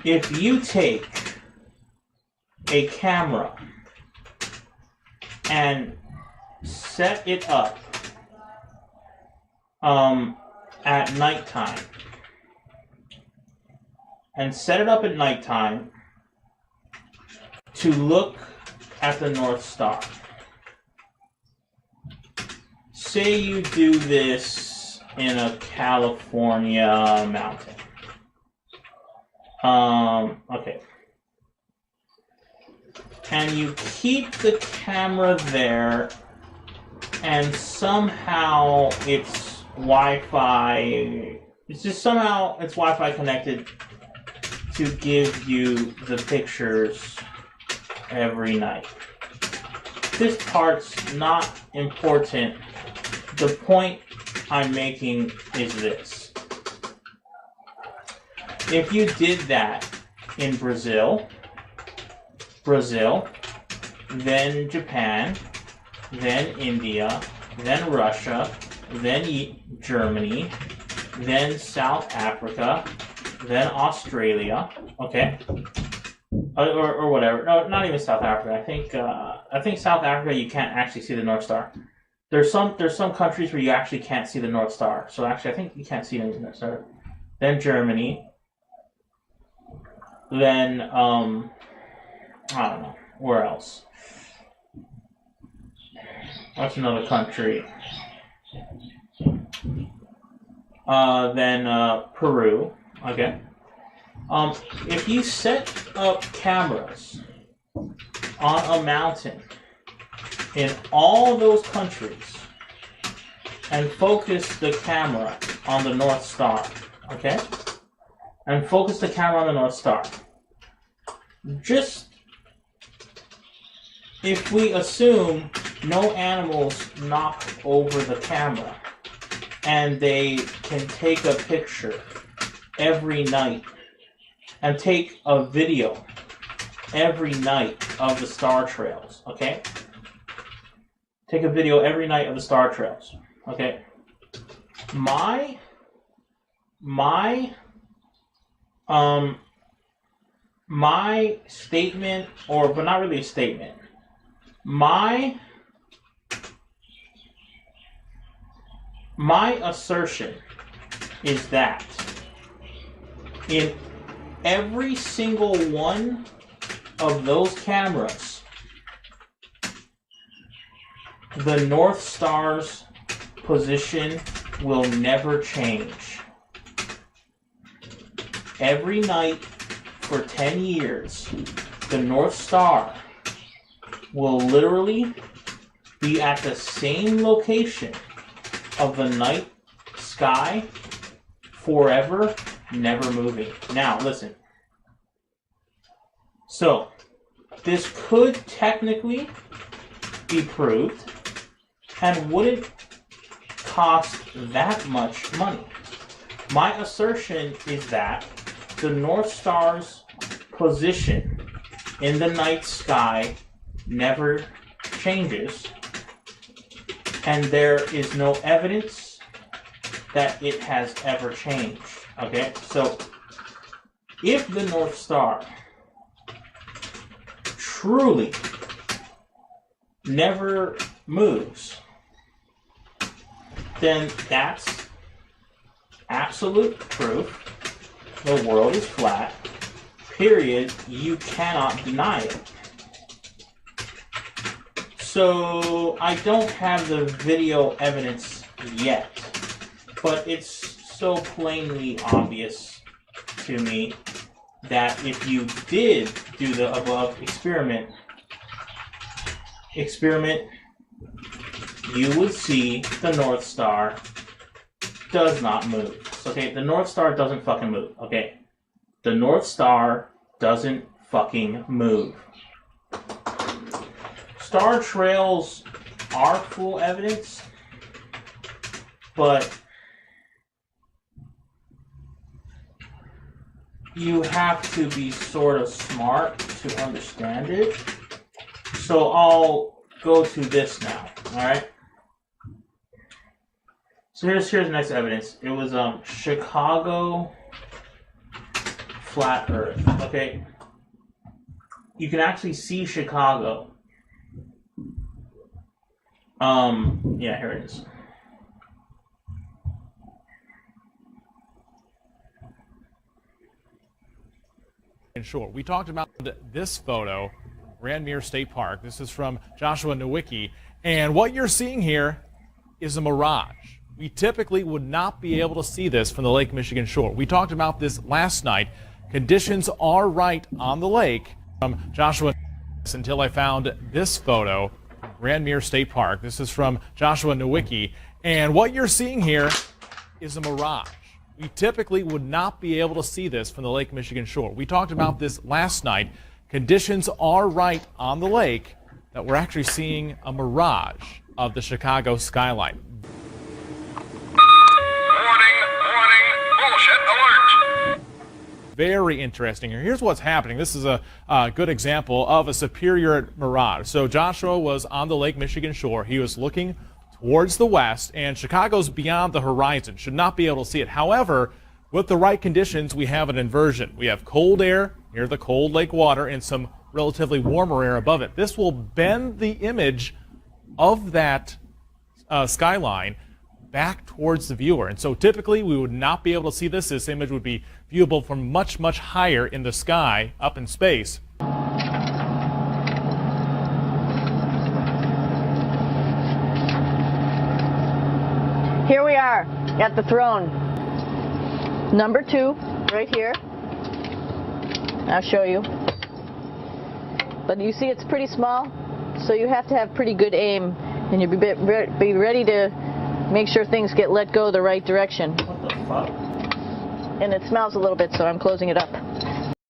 if you take a camera and set it up at nighttime, to look at the North Star. Say you do this in a California mountain. Okay. And you keep the camera there, and somehow it's Wi-Fi. It's just somehow it's Wi-Fi connected to give you the pictures every night. This part's not important. The point I'm making is this. If you did that in Brazil, then Japan, then India, then Russia, then Germany, then South Africa, then Australia, okay? Or whatever. No, not even South Africa. I think South Africa you can't actually see the North Star. There's some countries where you actually can't see the North Star. So actually, I think you can't see the North Star. Then Germany. Then I don't know where else. What's another country? Then Peru. Okay. If you set up cameras on a mountain in all those countries and focus the camera on the North Star, okay? And focus the camera on the North Star. Just if we assume no animals knock over the camera and they can take a picture every night and take a video every night of the star trails, okay? Take a video every night of the star trails, okay? My statement, but not really a statement. My assertion is that in every single one of those cameras, the North Star's position will never change. Every night for 10 years, the North Star will literally be at the same location of the night sky forever, never moving. Now, listen. So, this could technically be proved and wouldn't cost that much money. My assertion is that the North Star's position in the night sky never changes, and there is no evidence that it has ever changed. Okay, so if the North Star truly never moves, then that's absolute proof the world is flat. Period. You cannot deny it. So I don't have the video evidence yet, but it's so plainly obvious to me that if you did do the above experiment, you would see the North Star does not move. Okay, the North Star doesn't fucking move. Okay, the North Star doesn't fucking move. Star trails are full evidence, but you have to be sort of smart to understand it. So I'll go to this now, alright? So here's the next evidence. It was Chicago flat Earth. Okay, you can actually see Chicago. Yeah, here it is. Shore. We talked about this photo, Grandmere State Park. This is from Joshua Nowicki, and what you're seeing here is a mirage. We typically would not be able to see this from the Lake Michigan shore. We talked about this last night. Conditions are right on the lake from Joshua until I found this photo, Grandmere State Park. This is from Joshua Nowicki, and what you're seeing here is a mirage. We typically would not be able to see this from the Lake Michigan shore. We talked about this last night. Conditions are right on the lake that we're actually seeing a mirage of the Chicago skyline. Warning, bullshit alert. Very interesting here. Here's what's happening. This is a good example of a superior mirage. So Joshua was on the Lake Michigan shore. He was looking towards the west, and Chicago's beyond the horizon. Should not be able to see it. However, with the right conditions, we have an inversion. We have cold air near the cold lake water and some relatively warmer air above it. This will bend the image of that skyline back towards the viewer. And so typically we would not be able to see this. This image would be viewable from much, much higher in the sky, up in space. Here we are at the throne. Number 2, right here. I'll show you. But you see it's pretty small, so you have to have pretty good aim, and you be ready to make sure things get let go the right direction. What the fuck? And it smells a little bit, so I'm closing it up.